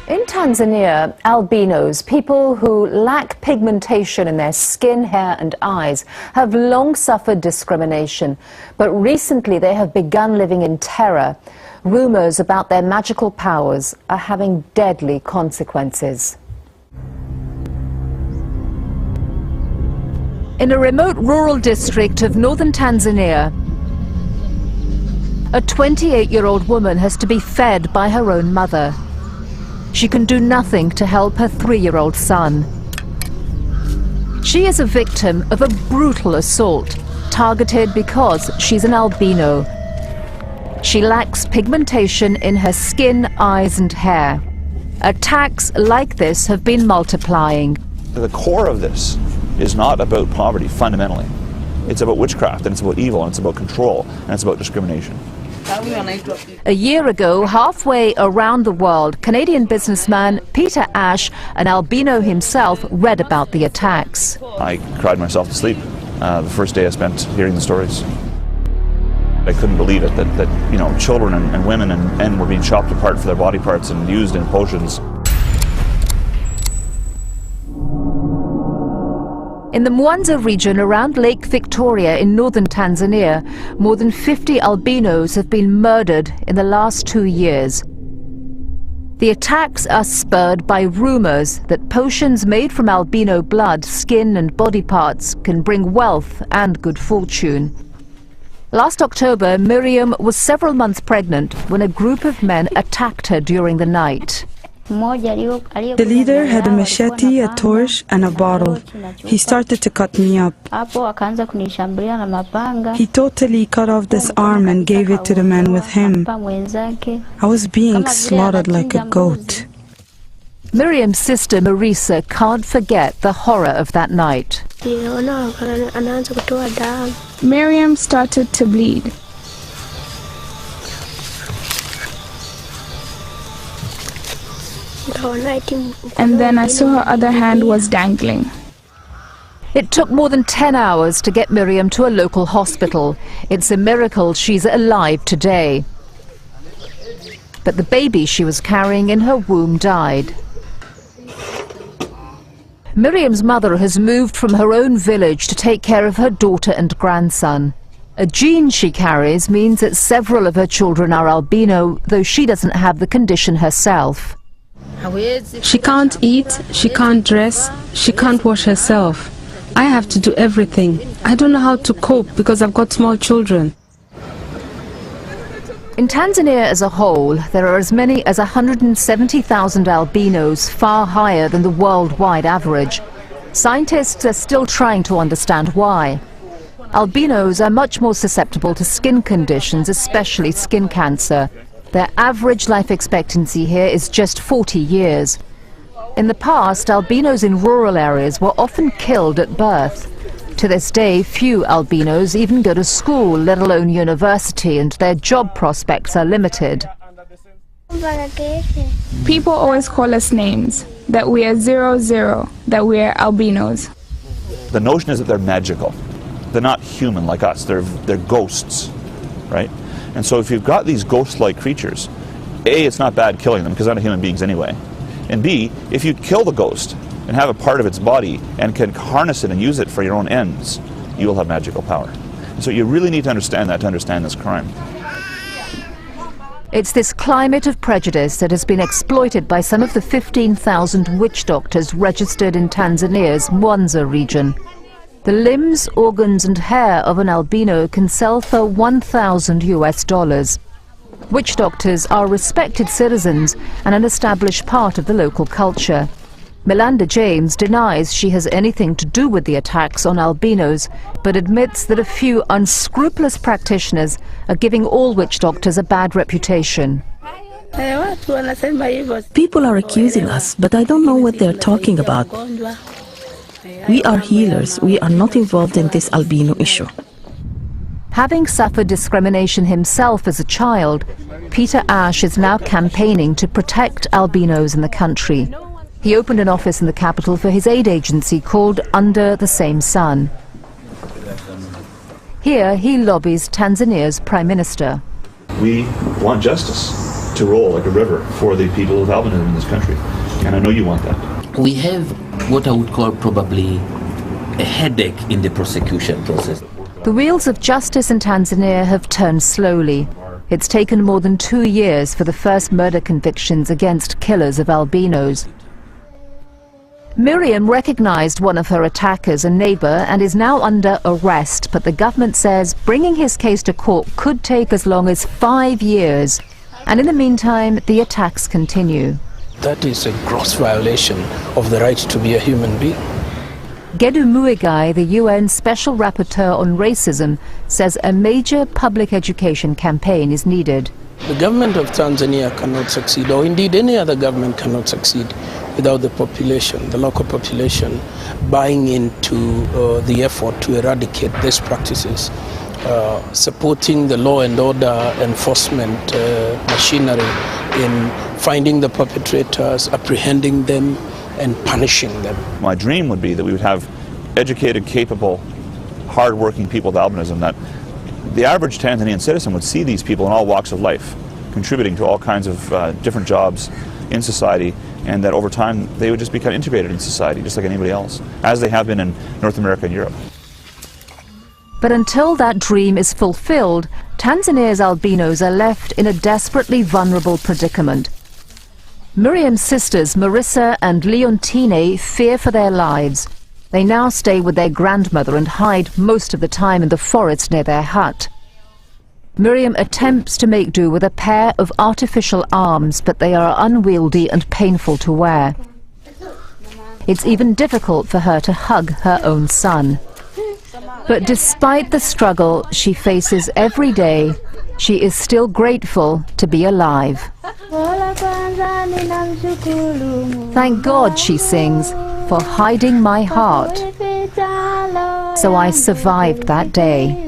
In Tanzania, albinos, people who lack pigmentation in their skin, hair and eyes, have long suffered discrimination. But recently they have begun living in terror. Rumours about their magical powers are having deadly consequences. In a remote rural district of northern Tanzania, a 28-year-old woman has to be fed by her own mother. She can do nothing to help her 3-year-old son. She is a victim of a brutal assault, targeted because she's an albino. She lacks pigmentation in her skin, eyes and hair. Attacks like this have been multiplying. The core of this is not about poverty, fundamentally. It's about witchcraft, and it's about evil, and it's about control, and it's about discrimination. A year ago, halfway around the world, Canadian businessman Peter Ash, an albino himself, read about the attacks. I cried myself to sleep the first day I spent hearing the stories. I couldn't believe it, that you know, children and women and men were being chopped apart for their body parts and used in potions. In the Mwanza region around Lake Victoria in northern Tanzania, more than 50 albinos have been murdered in the last 2 years. The attacks are spurred by rumours that potions made from albino blood, skin and body parts can bring wealth and good fortune. Last October, Miriam was several months pregnant when a group of men attacked her during the night. The leader had a machete, a torch and a bottle. He started to cut me up. He totally cut off this arm and gave it to the man with him. I was being slaughtered like a goat. Miriam's sister Marisa can't forget the horror of that night. Miriam started to bleed. And then I saw her other hand was dangling. It took more than 10 hours to get Miriam to a local hospital. It's a miracle she's alive today. But the baby she was carrying in her womb died. Miriam's mother has moved from her own village to take care of her daughter and grandson. A gene she carries means that several of her children are albino, though she doesn't have the condition herself. She can't eat, she can't dress, she can't wash herself. I have to do everything. I don't know how to cope because I've got small children. In Tanzania as a whole, there are as many as 170,000 albinos, far higher than the worldwide average. Scientists are still trying to understand why. Albinos are much more susceptible to skin conditions, especially skin cancer. Their average life expectancy here is just 40 years. In the past, albinos in rural areas were often killed at birth. To this day, few albinos even go to school, let alone university, and their job prospects are limited. People always call us names, that we are 00, that we are albinos. The notion is that they're magical. They're not human like us, they're ghosts, right? And so if you've got these ghost-like creatures, A, it's not bad killing them because they're not human beings anyway. And B, if you kill the ghost and have a part of its body and can harness it and use it for your own ends, you will have magical power. And so you really need to understand that to understand this crime. It's this climate of prejudice that has been exploited by some of the 15,000 witch doctors registered in Tanzania's Mwanza region. The limbs, organs and hair of an albino can sell for $1,000 US. Witch doctors are respected citizens and an established part of the local culture. Melanda James denies she has anything to do with the attacks on albinos, but admits that a few unscrupulous practitioners are giving all witch doctors a bad reputation. People are accusing us, but I don't know what they're talking about. We are healers. We are not involved in this albino issue. Having suffered discrimination himself as a child, Peter Ash is now campaigning to protect albinos in the country. He opened an office in the capital for his aid agency called Under the Same Sun. Here he lobbies Tanzania's Prime Minister. We want justice. to roll like a river for the people of albinism in this country. And I know you want that. We have what I would call probably a headache in the prosecution process. The wheels of justice in Tanzania have turned slowly. It's taken more than 2 years for the first murder convictions against killers of albinos. Miriam recognized one of her attackers, a neighbor, and is now under arrest, but the government says bringing his case to court could take as long as 5 years. And in the meantime, the attacks continue. That is a gross violation of the right to be a human being. Gedu Muigai, the UN Special Rapporteur on Racism, says a major public education campaign is needed. The government of Tanzania cannot succeed, or indeed any other government cannot succeed, without the population, the local population, buying into the effort to eradicate these practices, supporting the law and order enforcement machinery in finding the perpetrators, apprehending them, and punishing them. My dream would be that we would have educated, capable, hard-working people with albinism, that the average Tanzanian citizen would see these people in all walks of life, contributing to all kinds of different jobs in society, and that over time they would just become integrated in society, just like anybody else, as they have been in North America and Europe. But until that dream is fulfilled, Tanzania's albinos are left in a desperately vulnerable predicament. Miriam's sisters Marissa and Leontine fear for their lives. They now stay with their grandmother and hide most of the time in the forest near their hut. Miriam attempts to make do with a pair of artificial arms, but they are unwieldy and painful to wear. It's even difficult for her to hug her own son. But despite the struggle she faces every day, she is still grateful to be alive. Thank God, she sings, for hiding my heart. So I survived that day.